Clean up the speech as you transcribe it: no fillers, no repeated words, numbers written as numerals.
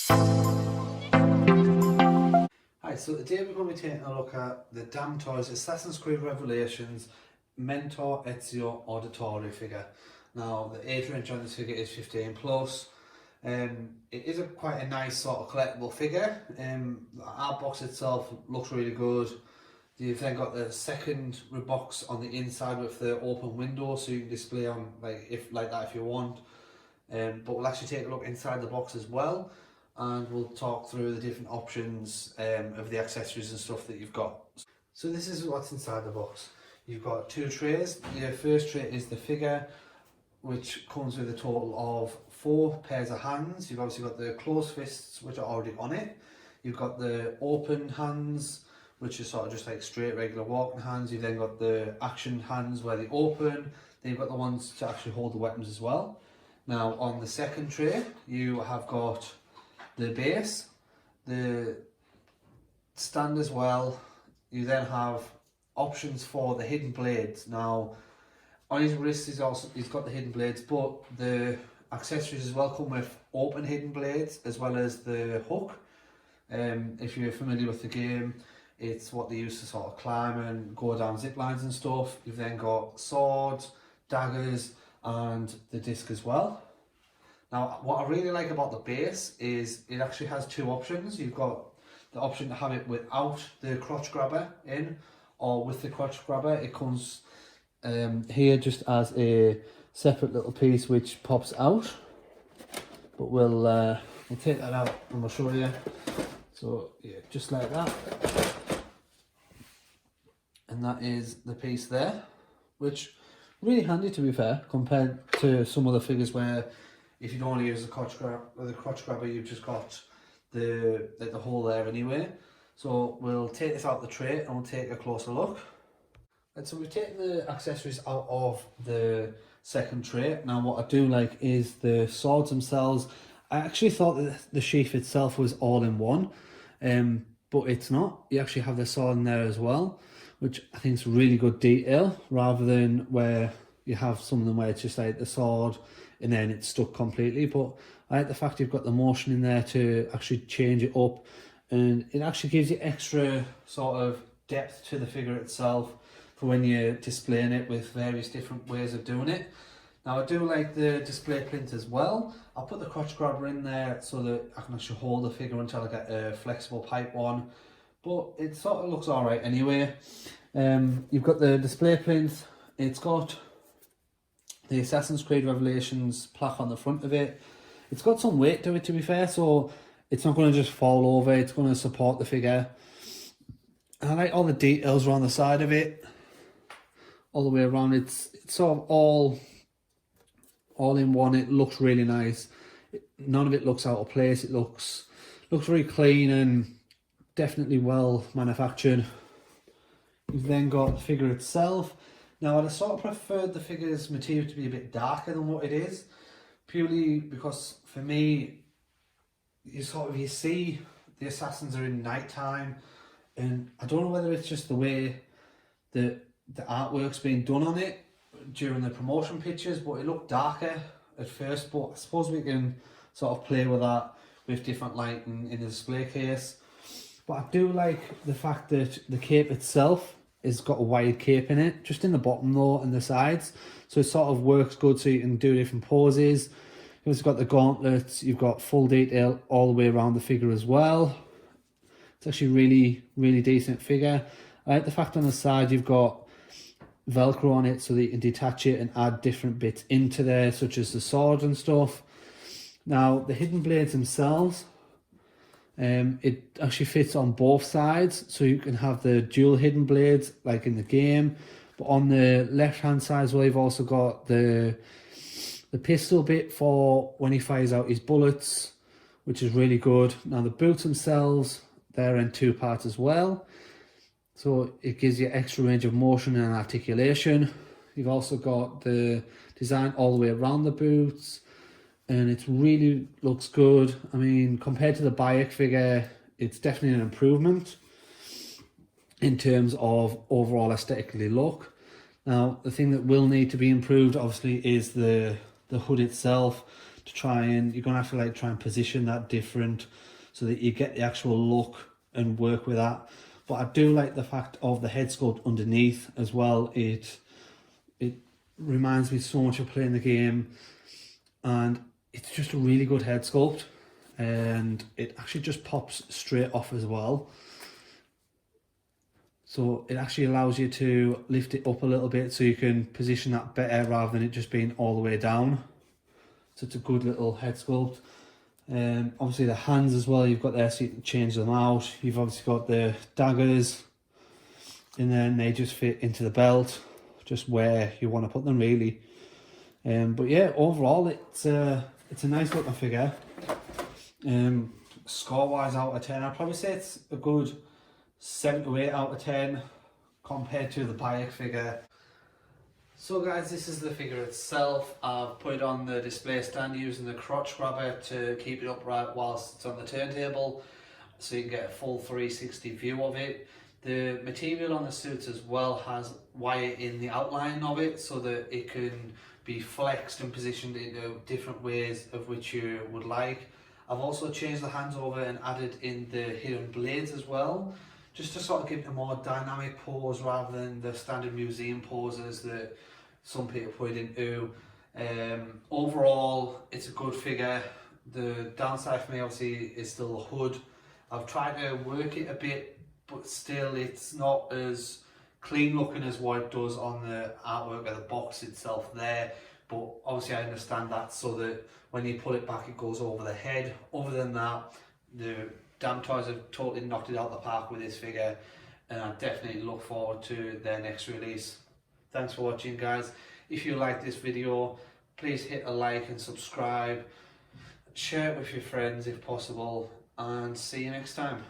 Hi, so today we're going to be taking a look at the DamToys Assassin's Creed Revelations Mentor Ezio Auditore figure. Now, the age range on this figure is 15 plus. It is quite a nice sort of collectible figure. The art box itself looks really good. You've then got the second box on the inside with the open window, so you can display on like that if you want. But we'll actually take a look inside the box as well, and we'll talk through the different options of the accessories and stuff that you've got. So this is what's inside the box. You've got two trays. Your first tray is the figure, which comes with a total of 4 pairs of hands. You've obviously got the closed fists, which are already on it. You've got the open hands, which is sort of just like straight regular walking hands. You've then got the action hands where they open. Then you've got the ones to actually hold the weapons as well. Now on the second tray, you have got the base, the stand as well. You then have options for the hidden blades. Now on his wrist he's got the hidden blades, but the accessories as well come with open hidden blades as well as the hook. If you're familiar with the game, it's what they use to sort of climb and go down zip lines and stuff. You've then got swords, daggers, and the disc as well. Now, what I really like about the base is it actually has 2 options. You've got the option to have it without the crotch grabber in, or with the crotch grabber. It comes here just as a separate little piece which pops out. But we'll take that out and we'll show you. So yeah, just like that. And that is the piece there, which really handy to be fair, compared to some other figures where if you don't want to use the crotch grabber, you've just got the hole there anyway. So we'll take this out of the tray and we'll take a closer look. And so we've taken the accessories out of the second tray. Now what I do like is the swords themselves. I actually thought that the sheath itself was all in one, but it's not. You actually have the sword in there as well, which I think is really good detail, rather than where you have some of them where it's just like the sword and then it's stuck completely. But I like the fact you've got the motion in there to actually change it up, and it actually gives you extra sort of depth to the figure itself for when you're displaying it with various different ways of doing it. Now I do like the display plinth as well. I'll put the crotch grabber in there so that I can actually hold the figure until I get a flexible pipe one, but it sort of looks alright anyway. You've got the display plinth. It's got the Assassin's Creed Revelations plaque on the front of it. It's got some weight to it, to be fair, so it's not going to just fall over. It's going to support the figure. And I like all the details around the side of it, all the way around. It's sort of all in one. It looks really nice. None of it looks out of place. It looks very clean and definitely well manufactured. You've then got the figure itself. Now I'd sort of preferred the figure's material to be a bit darker than what it is, purely because for me, you see the assassins are in nighttime, and I don't know whether it's just the way that the artwork's being done on it during the promotion pictures, but it looked darker at first. But I suppose we can sort of play with that with different lighting in the display case. But I do like the fact that the cape itself has got a wide cape in it, just in the bottom though and the sides. So it sort of works good, so you can do different poses. You've also got the gauntlets. You've got full detail all the way around the figure as well. It's actually really decent figure. I like the fact on the side you've got Velcro on it so that you can detach it and add different bits into there, such as the sword and stuff. Now the hidden blades themselves, it actually fits on both sides, so you can have the dual hidden blades like in the game. But on the left hand side as well, you've also got the pistol bit for when he fires out his bullets, which is really good. Now the boots themselves, they're in 2 parts as well, so it gives you extra range of motion and articulation. You've also got the design all the way around the boots, and it really looks good. I mean, compared to the Bayek figure, it's definitely an improvement in terms of overall aesthetically look. Now, the thing that will need to be improved, obviously, is the hood itself. to try and, you're gonna have to like try and position that different so that you get the actual look and work with that. But I do like the fact of the head sculpt underneath as well. It reminds me so much of playing the game, and it's just a really good head sculpt, and it actually just pops straight off as well. So it actually allows you to lift it up a little bit so you can position that better rather than it just being all the way down. So it's a good little head sculpt. Obviously the hands as well, you've got there so you can change them out. You've obviously got the daggers, and then they just fit into the belt, just where you want to put them really. But yeah, overall it's a nice looking figure. Score wise out of 10, I'd probably say it's a good 7 to 8 out of 10 compared to the Bayek figure. So guys, this is the figure itself. I've put it on the display stand using the crotch grabber to keep it upright whilst it's on the turntable, so you can get a full 360 view of it. The material on the suits as well has wire in the outline of it so that it can be flexed and positioned into different ways of which you would like. I've also changed the hands over and added in the hidden blades as well, just to sort of give it a more dynamic pose rather than the standard museum poses that some people put it into. Overall, it's a good figure. The downside for me obviously is still the hood. I've tried to work it a bit, but still it's not as clean looking as what it does on the artwork of the box itself there. But obviously I understand that so that when you pull it back it goes over the head. Other than that, the DamToys have totally knocked it out the park with this figure, and I definitely look forward to their next release. Thanks for watching guys. If you like this video, please hit a like and subscribe. Share it with your friends if possible, and see you next time.